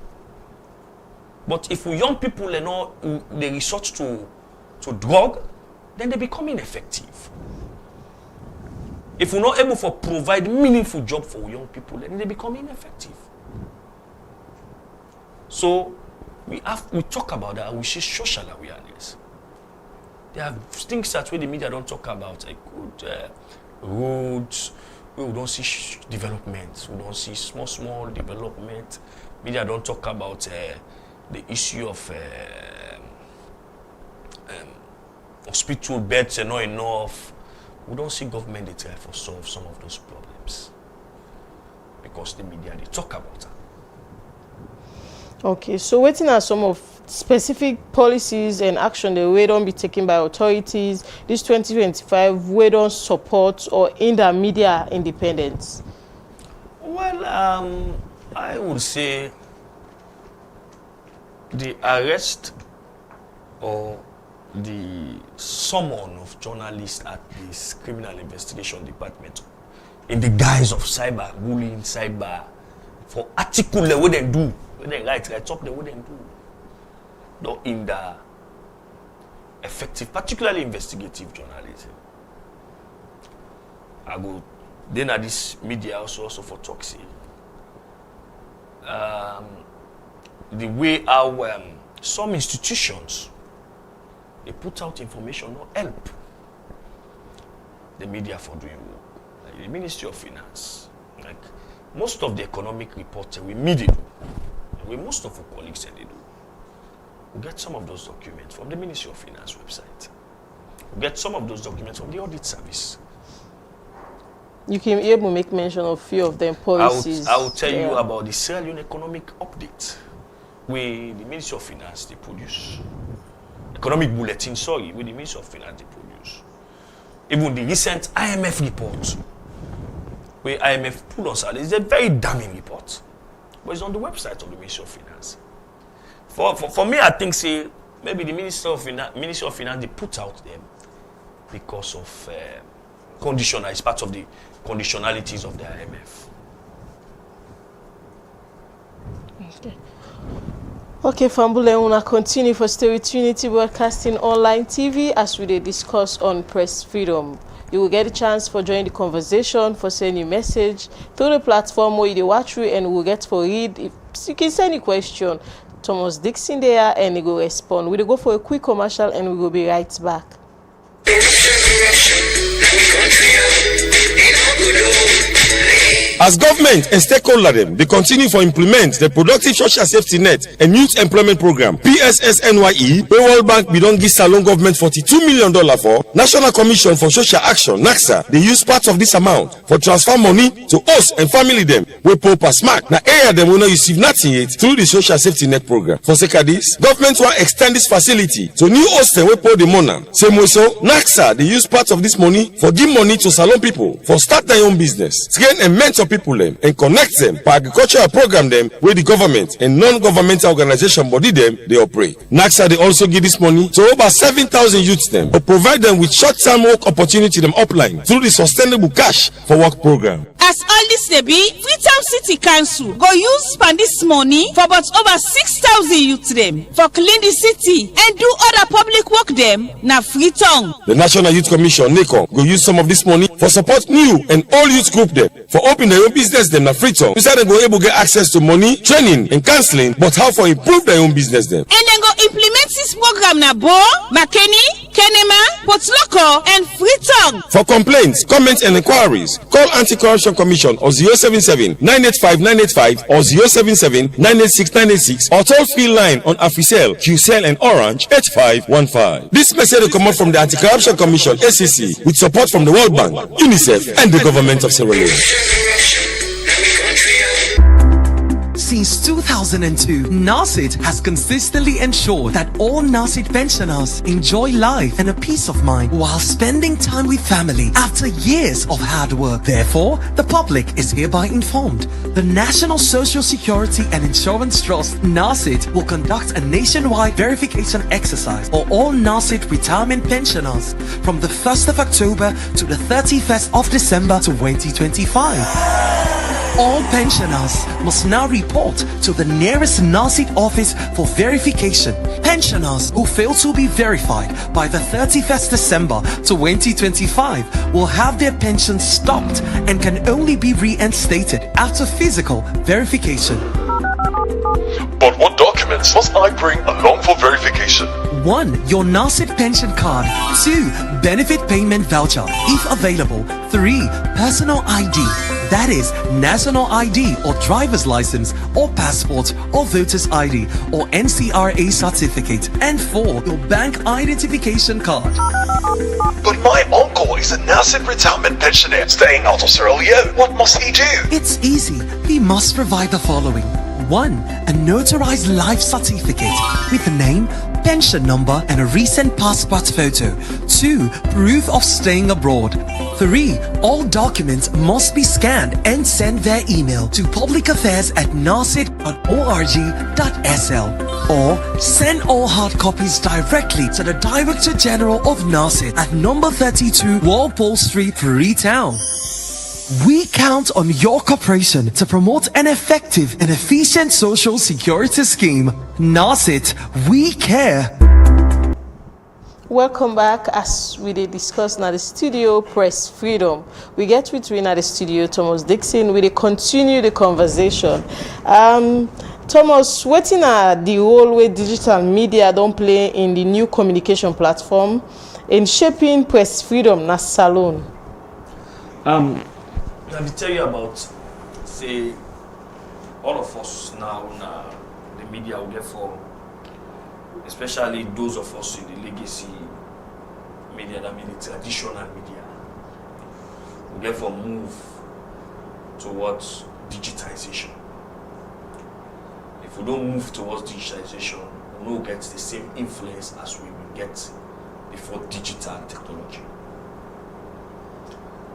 But if we young people they resort to drug, then they become ineffective. If we're not able to provide meaningful job for young people, then they become ineffective. So we talk about that, we see social awareness. There are things that where the media don't talk about, like good roads, where we don't see development, we don't see small development. Media don't talk about the issue of hospital beds are not enough. We don't see government they try to solve some of those problems because the media they talk about it. Okay, so what are some of specific policies and action that we don't be taken by authorities this 2025 we don't support or hinder media independence? Well, I would say the arrest or the summon of journalists at this criminal investigation department in the guise of cyber bullying, cyber for article they wouldn't do. When they write up, they wouldn't do. Though in the effective, particularly investigative journalism. I go then at this media also for toxic. The way our some institutions they put out information or help the media for doing work. Like the Ministry of Finance, like most of the economic reports we media do. With most of our colleagues that they do. We get some of those documents from the Ministry of Finance website. We get some of those documents from the audit service. You can be able to make mention of a few of them policies. I will tell you about the Sierra Leone economic update, where the Ministry of Finance they produce. Economic bulletin, where the Ministry of Finance they produce. Even the recent IMF report, where IMF pull us out, is a very damning report. But it's on the website of the Ministry of Finance. For me, I think maybe the Ministry of Finance they put out them because of conditional. It's part of the conditionalities of the IMF. Okay, Fambule, we will continue for Story Trinity Broadcasting Online TV as we discuss on press freedom. You will get a chance for joining the conversation, for sending a message through the platform where you watch through, and we'll get to read. If you can send a question, Thomas Dixon there, and he will respond. We'll go for a quick commercial and we will be right back. As government and stakeholder them, they continue to implement the Productive Social Safety Net and Youth Employment Program (PSSNYE), where World Bank be don give Salone government $42 million for. National Commission for Social Action (NACSA) they use part of this amount for transfer money to us and family them. We poor pass mark. Now area them will not receive nothing yet through the Social Safety Net Program. For sake of this, government will extend this facility to new hostel we pour the money. Same way so, NACSA they use part of this money for give money to Salone people for start their own business, train and mentor people them and connect them for agricultural program them with the government and non-governmental organization body them they operate. NACSA they also give this money to over 7,000 youths them to provide them with short-term work opportunity them upline through the Sustainable Cash for Work program. As all this dey be, Freetown City Council go use spend this money for about over 6,000 youth them for clean the city and do other public work them na Freetown. The National Youth Commission NACOM go use some of this money for support new and old youth group them for open their own business them na Freetown. Besides they go able get access to money, training and counseling, but how for improve their own business them. And then go implement this program na Bo, Makeni, Kenema, Port Loko and Freetown. For complaints, comments and inquiries, call Anti-Corruption Commission or 077-985-985 or 077-986-986 or toll-free line on Africell, QCell and Orange 8515. This message will come out from the Anti-Corruption Commission ACC with support from the World Bank, UNICEF and the government of Sierra Leone. Since 2002, NASIT has consistently ensured that all NASIT pensioners enjoy life and a peace of mind while spending time with family after years of hard work. Therefore, the public is hereby informed. The National Social Security and Insurance Trust, NASIT, will conduct a nationwide verification exercise for all NASIT retirement pensioners from the 1st of October to the 31st of December 2025. All pensioners must now report to the nearest NASIT office for verification. Pensioners who fail to be verified by the 31st December 2025 will have their pensions stopped and can only be reinstated after physical verification. But what documents must I bring along for verification? 1. Your NASIT pension card. 2. Benefit payment voucher, if available. 3. Personal ID. That is, national ID or driver's license or passport or voter's ID or NCRA certificate. And 4. Your bank identification card. But my uncle is a NASIT retirement pensioner staying out of Sierra Leone. What must he do? It's easy. He must provide the following. 1. A notarized life certificate with the name, pension number and a recent passport photo. 2. Proof of staying abroad. 3. All documents must be scanned and sent via email to publicaffairs@nasit.org.sl or send all hard copies directly to the Director General of NASIT at number 32 Walpole Street, Freetown. We count on your cooperation to promote an effective and efficient social security scheme. NASIT, we care. Welcome back. As we dey discuss now the studio Press Freedom, we get with we now the studio Thomas Dixon. We dey continue the conversation. Thomas, wetin are the role wey digital media don play in the new communication platform in shaping press freedom na Salone? Let me tell you about, say, all of us now, the media will get for, especially those of us in the legacy media, that means the traditional media, will get for move towards digitization. If we don't move towards digitization, we will not get the same influence as we will get before digital technology.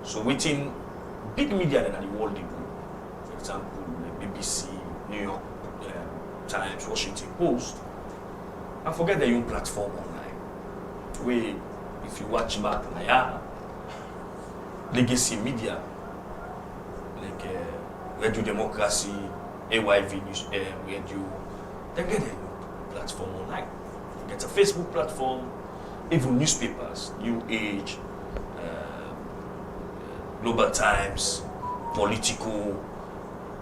So within big media in the world, for example, the BBC, New York Times, Washington Post, and forget their own platform online. Where, if you watch back Naya, legacy media, like Radio Democracy, AYV News, Radio, they get a platform online. You get a Facebook platform, even newspapers, New Age, Global Times, Politico,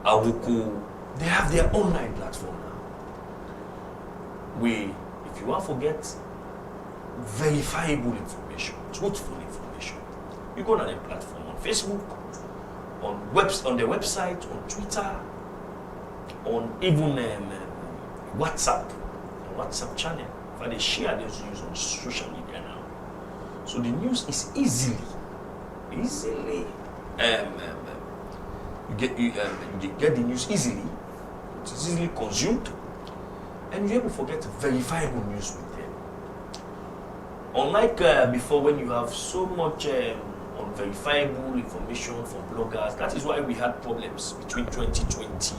Awuku, they have their online platform now. If you want to forget verifiable information, truthful information, you go on a platform on Facebook, on their website, on Twitter, on even WhatsApp channel. For they share those news on social media now. So the news is easily you get the news easily. It's easily consumed, and you're able to get verifiable news with them. Unlike before, when you have so much unverifiable information from bloggers. That is why we had problems between 2020,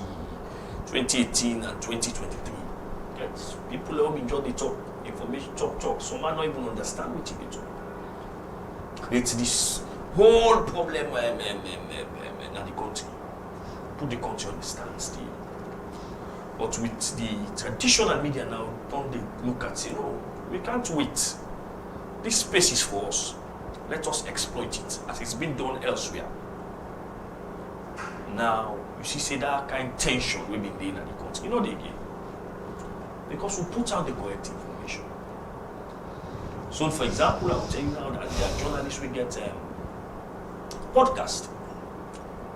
2018 and 2023. Yes. People will enjoy the talk, information talk. Some might not even understand what they talk. Creates this whole problem in the country. Put the country on the standstill. But with the traditional media now, don't they look at, we can't wait. This space is for us. Let us exploit it as it's been done elsewhere. Now, you see, that kind of tension we've been doing in the country. They again. Because we put out the correct information. So, for example, I will tell you now that there are journalists will get podcast.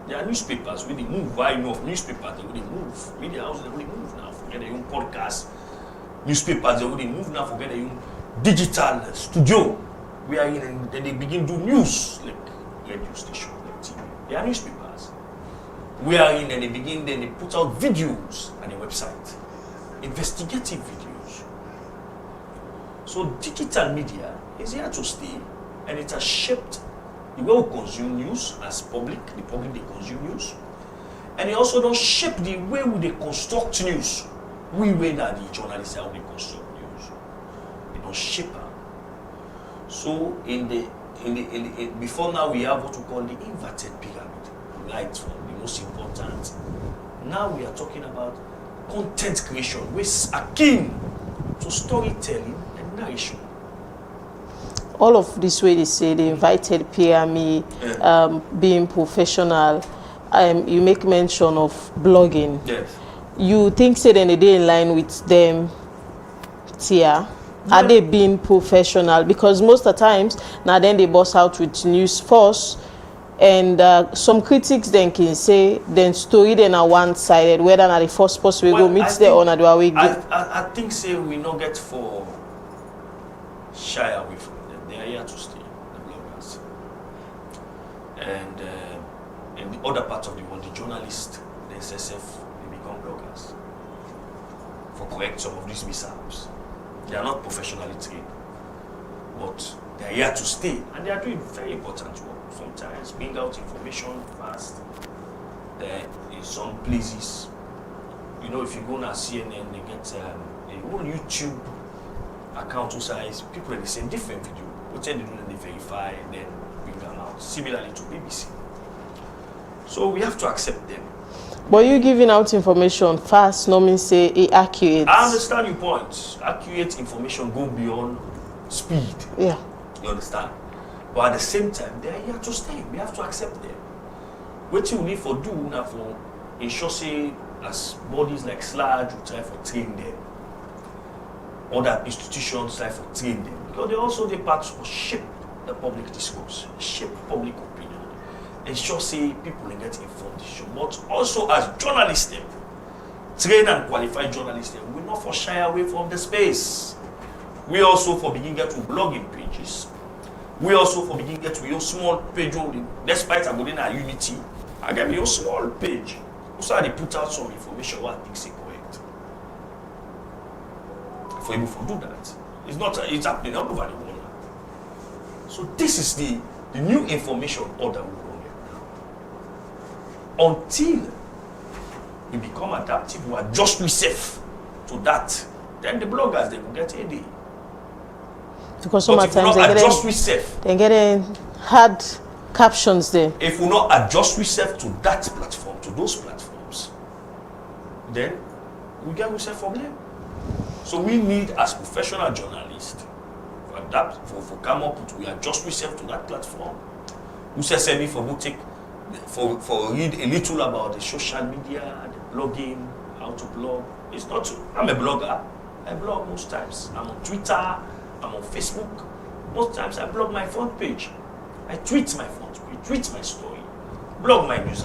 There are newspapers when they move. Why of newspapers? They will move. Media houses they will move now. Forget their own podcast. Newspapers they will move now. Forget their own digital studio. We are in, and then they begin to do news like radio station, like TV. They are newspapers. We are in, and they begin. Then they put out videos on the website, investigative videos. So digital media is here to stay, and it has shaped the way we consume news as public. The public they consume news, and it also don't shape the way they construct news. We are the journalists how they construct news. It don't shape them. So before now we have what we call the inverted pyramid, right from the most important. Now we are talking about content creation, which is akin to storytelling and narration. All of this way they say the invited pyramid, being professional. You make mention of blogging. Yes. You think say then they in line with them, Tia? Are they being professional? Because most of the times now then they bust out with news first, and some critics then can say then story then are one-sided. Whether not the first post we go meet the owner do we go. I think say we not get for shy away from them. They are here to stay, the bloggers. And in the other part of the world, the journalists, the SSF, they become bloggers for correct some of these mishaps. They are not professionally trained, but they are here to stay, and they are doing very important work. Sometimes bring out information fast. In some places, if you go on CNN, they get a whole YouTube account size. People are the same different video. What they do, they verify and then bring them out. Similarly to BBC. So we have to accept them. But you giving out information fast, no mean say it accurate. I understand your point. Accurate information go beyond speed. Yeah. You understand? But at the same time, they are here to stay. We have to accept them. What you need for do now for ensure say as bodies like SLAD will try for train them. Other institutions try for train them. Because they also the part of shape the public discourse, shape public opinion. Ensure say people get informed, but also as journalists, trained and qualified journalists, we not for shy away from the space. We also for begin get to blogging pages. We also for begin get to your small page only. Despite I'm going to Unity, I get your small page. Also they put out some information what I think is correct. For able to do that, it's happening all over the world. So this is the new information order. Until we become adaptive, we adjust ourselves to that, then the bloggers they will get a day. Because sometimes they get hard captions there. If we not adjust ourselves to that platform, to those platforms, then we get ourselves problem. So we need, as professional journalists, to adapt, for come up with, we adjust ourselves to that platform. We say for we take. For read a little about the social media, the blogging, how to blog. It's not. I'm a blogger. I blog most times. I'm on Twitter. I'm on Facebook. Most times I blog my front page. I tweet my front page. Tweet my story. Blog my news.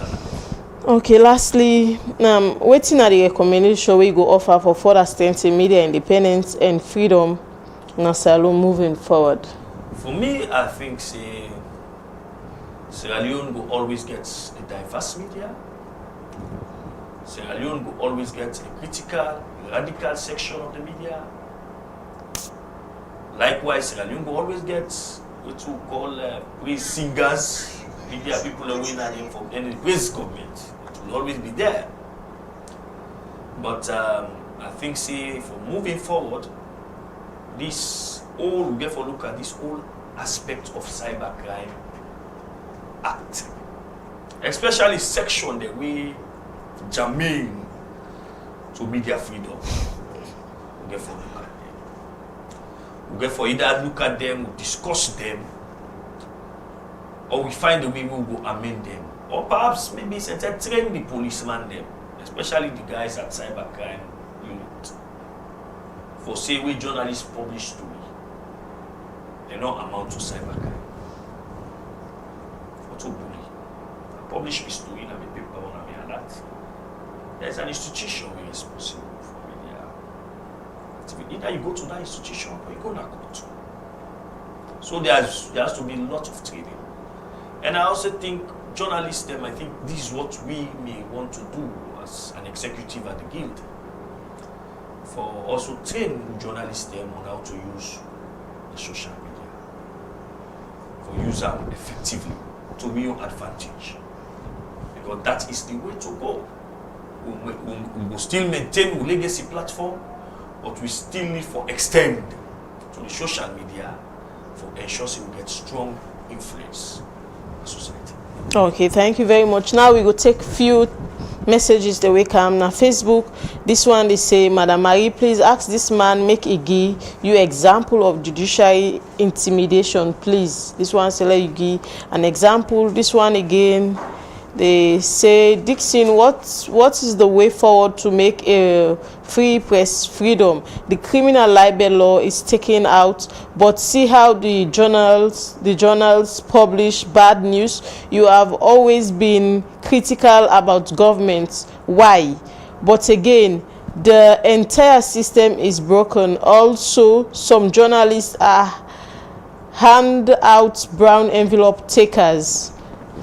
Okay. Lastly, waiting at the recommendation we go offer for further strength in media independence and freedom in Sierra moving forward. For me, I think Sierra Leone will always get a diverse media. Sierra Leone will always get a critical, radical section of the media. Likewise, Sierra Leone will always get what we call praise singers, media people are winning them from any praise government. It will always be there. But I think, say, for moving forward, this all we get for look at this whole aspect of cybercrime act, especially section that we germane to media freedom. We get for look at them. We get for either look at them, we discuss them, or we find a way we will amend them, or perhaps maybe train the policeman them, especially the guys at cybercrime unit. For say we journalists publish story, they don't amount to cybercrime. For to bully, I publish a story in a paper on a alert. There's an institution where it's responsible for media. Either you go to that institution or you go to court. So there has to be a lot of training. And I also think journalists, I think this is what we may want to do as an executive at the guild. For also train journalists them on how to use the social media. For use them effectively to real advantage. Because that is the way to go. We will still maintain our legacy platform, but we still need to extend to the social media for ensuring we get strong influence in society. Okay, thank you very much. Now we go take few messages that we come na Facebook. This one they say, Madam Marie, please ask this man make a give you example of judiciary intimidation, please. This one say let you give an example. This one again, they say, Dixon, what is the way forward to make a free press freedom? The criminal libel law is taken out, but see how the journals publish bad news. You have always been critical about government. Why? But again, the entire system is broken. Also, some journalists are hand out brown envelope takers.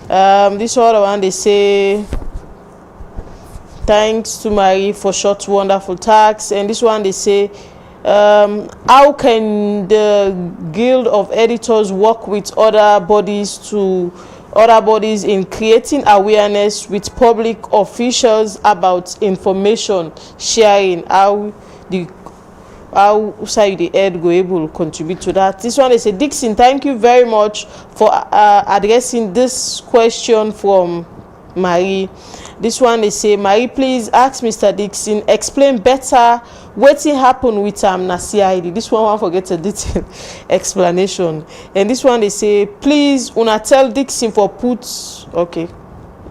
This other one, they say, thanks to Marie for short wonderful talks. And this one, they say, how can the Guild of Editors work with other bodies in creating awareness with public officials about information sharing? How side the head go able to contribute to that? This one is a Dixon. Thank you very much for addressing this question from Marie. This one they say, Marie, please ask Mr. Dixon explain better what happened with na CID. This one won't forget a detailed explanation. And this one they say, please una tell Dixon for put. Okay,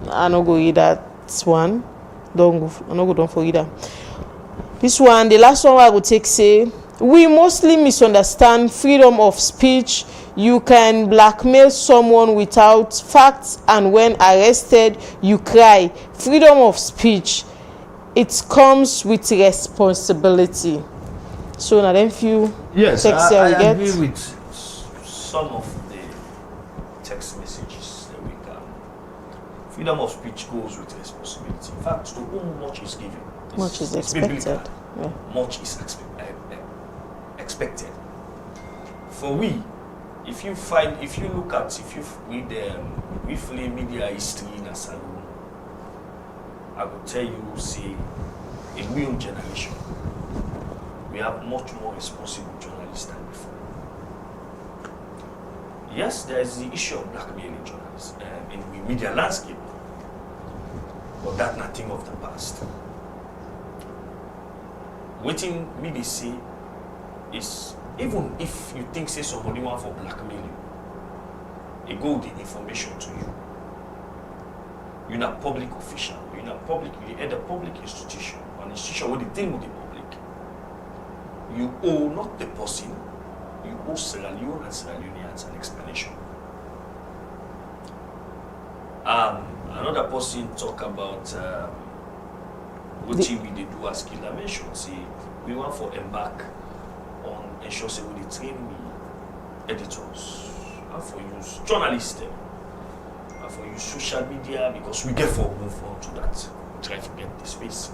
I no go read that one. Don't forget that. This one, the last one I would take say, we mostly misunderstand freedom of speech. You can blackmail someone without facts, and when arrested, you cry. Freedom of speech, it comes with responsibility. So now then few texts I we get. agree with some of the text messages that we got. Freedom of speech goes with responsibility. In fact, to whom much is given, Much is expected. Yeah. Much is expected. For we, if you read briefly media history in a saloon, I will tell you, say, in real generation, we have much more responsible journalists than before. Yes, there is the issue of blackmailing journalists in the media landscape, but that's nothing of the past. Waiting me they say is, even if you think say somebody want for blackmail you, it go the information to you. You're not public official, you're not public, you're at a public institution, an institution where they deal with the public. You owe not the person, you owe Sierra Leone and Sierra Leoneans an explanation. Another person talk about what we they do as Killer mentioned, say we want for embark on ensure say we train the editors and for use journalists and for use social media, because we therefore move on to that. We try to get the space.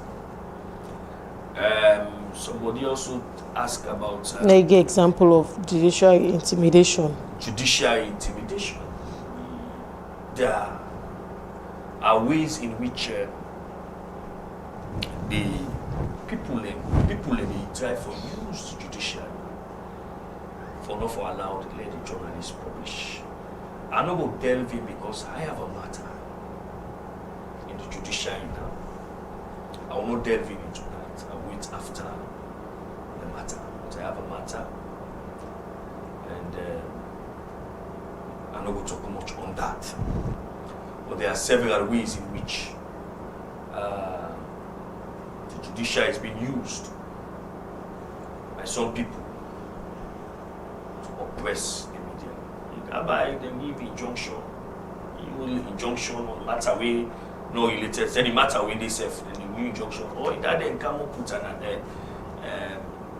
somebody also asked about Like an example of judicial intimidation. Judicial intimidation. There are ways in which the people they try for use judiciary for not for allowed let the journalists publish. I'm not going to delve in because I have a matter in the judiciary now. I will not delve in into that. I'll wait after the matter. But I have a matter, and I'm not going to talk much on that. But there are several ways in which the judiciary is being used by some people to oppress the media. They give injunction. You will injunction on matter way no related. Then the matter when they say the new injunction. Or that then come up with another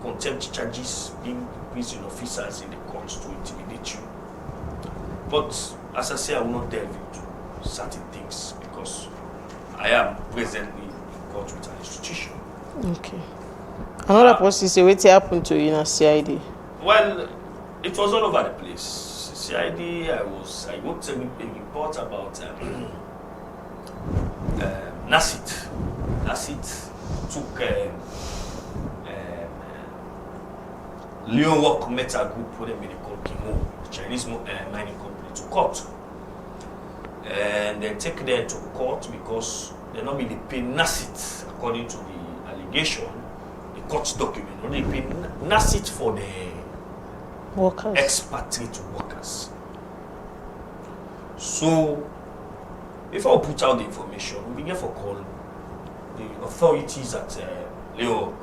contempt charges being prison officers in the courts to intimidate you. But as I say, I will not delve into certain things because I am presently in court with an institution. Okay. Another person say what happened to you in a CID? Well, it was all over the place. CID, I wrote a report about NACIT. NACIT took Leon Rock Metal Group, what they call Kimo, Chinese mining company, to court. And they take them to court because they not really pay NACIT according to the allegation, the court document. They pay NACIT for the Workers. expatriate workers. So, before we put out the information, we begin for call the authorities at Leo.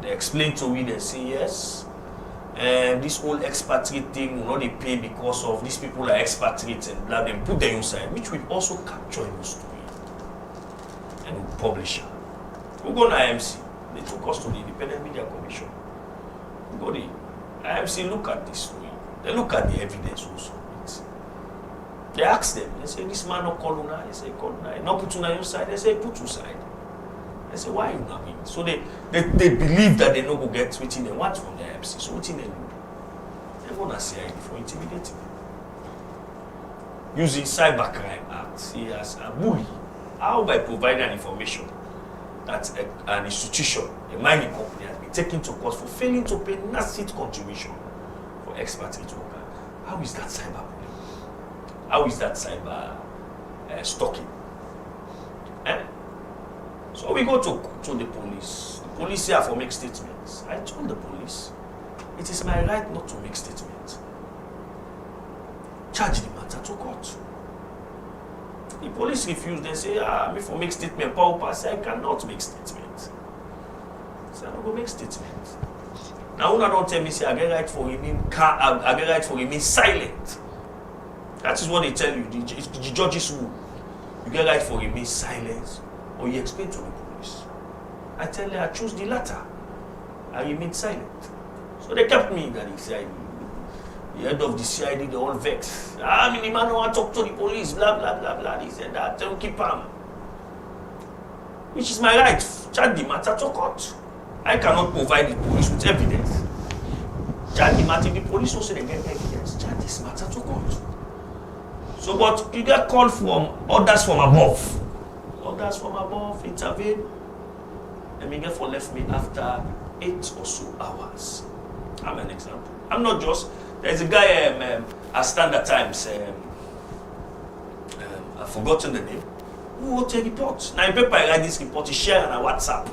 They explain to me, they say yes, and this whole expatriate thing will not pay because of these people are expatriates and blah, them put them inside, which we also capture in the story and we publish it. We go to IMC, they took us to the Independent Media Commission. We go there. IMC look at this story. They look at the evidence also. They ask them, they say, this man not call una. They say, call una. Not put una inside. They say, put inside. They say, why you not mean? So they believe that they no go get within they want from the IMC. So within they do. They want to say for intimidating. Using Cybercrime Act, see as a bully. How by providing information that an institution, a mining company, has been taken to court for failing to pay NACIT contribution for expatriate workers. How is that cyberbullying? How is that cyber stalking? So we go to the police. The police here for make statements. I told the police, it is my right not to make statements. Charge the matter to court. The police refuse. They say, me for make statement. Power say I cannot make statements. So I don't go make statements. Now una don't tell me say I get right for remain silent. That is what they tell you. The judges rule. You get right for remain silent, or you explain to the police. I tell them I choose the latter. I remain silent. So they kept me in the CID. The head of the CID, they all vexed. The man don't want to talk to the police, blah, blah, blah, blah. He said that, don't keep him. Which is my right. Charge the matter to court. I cannot provide the police with evidence. Charge the matter, the police also they get evidence. Charge this matter to court. So, but you get called from orders from above. Orders from above intervene. And me get for left me after 8 or so hours. I'm an example. I'm not just. There's a guy at Standard Times. I've forgotten the name. Who wrote a report? Now in paper I write this report. He share on WhatsApp.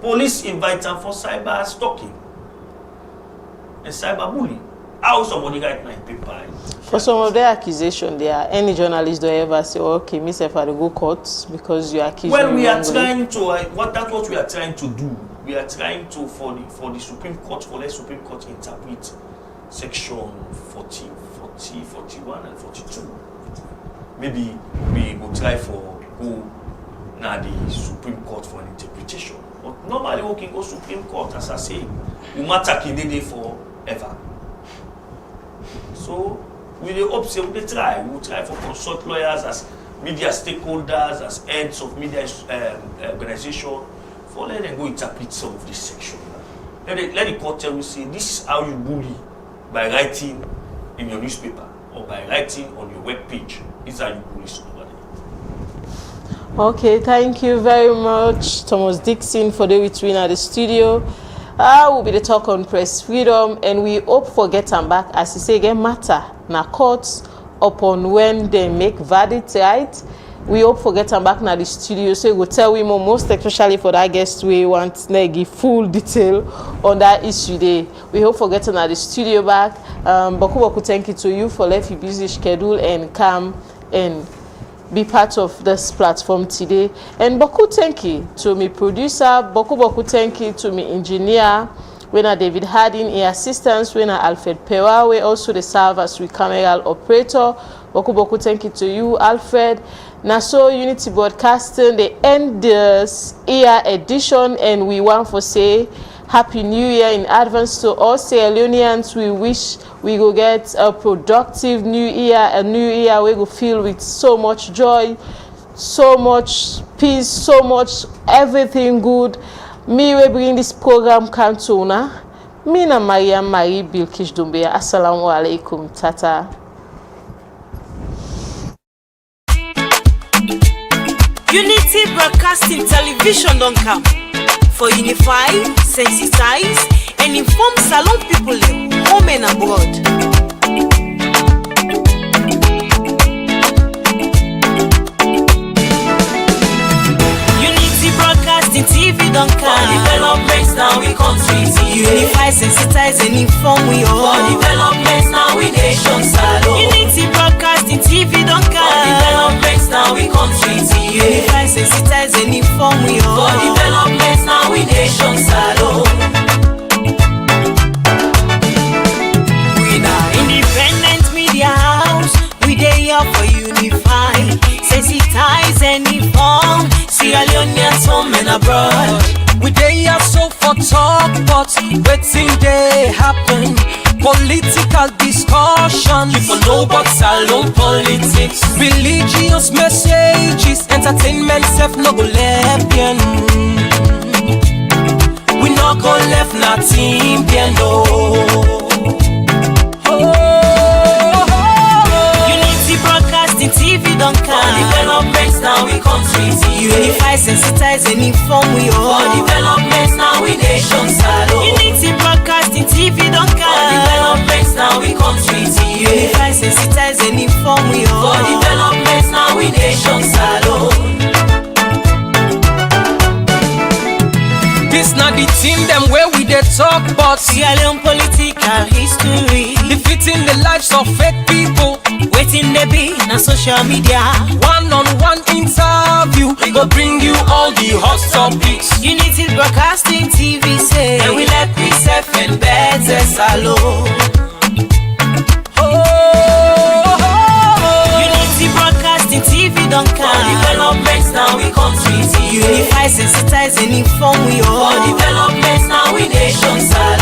Police invite them for cyber stalking and cyber bullying. How somebody write my paper? For some of their accusation, there are any journalist don't ever say, okay, myself I go court because you accuse me. Well, we are trying to that's what we are trying to do. We are trying to for the Supreme Court, for the Supreme Court interpret section 40, 41 and 42. Maybe we will try for go now the Supreme Court for an interpretation. But normally we can go Supreme Court, as I say, we matter Kindede forever. So we hope say we try. We will try for consult lawyers as media stakeholders, as heads of media organization, For let them go interpret some of this section. Let the court tell you, say, this is how you bully by writing in your newspaper or by writing on your web page. This is how you bully somebody. Okay, thank you very much, Thomas Dixon, for the between at the studio. Will be the talk on press freedom, and we hope for get them back as you say again matter na courts upon when they make verdict, right? We hope for get them back na the studio, so we will tell we more, most especially for that guest we want to give full detail on that issue day. We hope for getting at the studio back. Boku thank you to you for left your busy schedule and come and be part of this platform today. And Boku thank you to me producer, Boku thank you to me engineer, when David Harding, in assistance, when Alfred Pewa, we also the serve as we camera operator. Boku thank you to you, Alfred. Naso Unity Broadcasting, they end this year edition, and we want to say Happy New Year in advance to all Sierra Leoneans. We wish we will get a productive new year, a new year we will feel with so much joy, so much peace, so much everything good. Me we bring this program Kantuna. Me na Mariam Marie Bilkish Doumbia. Assalamu alaikum. Tata. Unity Broadcasting Television don't come for unify, sensitize, and inform Salon people home and abroad. Unity Broadcasting TV don't come for developments now we country. Unify, sensitize, and inform we all. For developments now we nation Salon. Unity Broadcasting TV don't come for developments now we country. Unify, sensitize, and inform we all. For developments now we nation Salon. We now independent media house. We dey here for unify, sensitize, and inform Sierra Leoneans home and abroad. We dey here so for talk, but wetin dey happen? Political discussion, you for know about Salon politics. Religious messages, entertainment self no go left bien. We no go left nothing bien no. Unity Broadcasting TV don't come for developments now we country. Unify, sensitize, and inform we all. For developments now we nation Salon. Unity Broadcasting TV don't come for developments now we country. Unify, sensitize, and inform we all. For developments now we nation Salon. This not the team them where we dey talk about Sierra Leone political history, defeating the lives of fake people. waiting they be na social media. One-on-one interview, we go bring you all the hot topics. Unity Broadcasting TV say, and we let peace and better Salon. Unity Broadcasting TV don't come for developments now we country. Unify, sensitize, and inform we all. For developments now we nation Salon.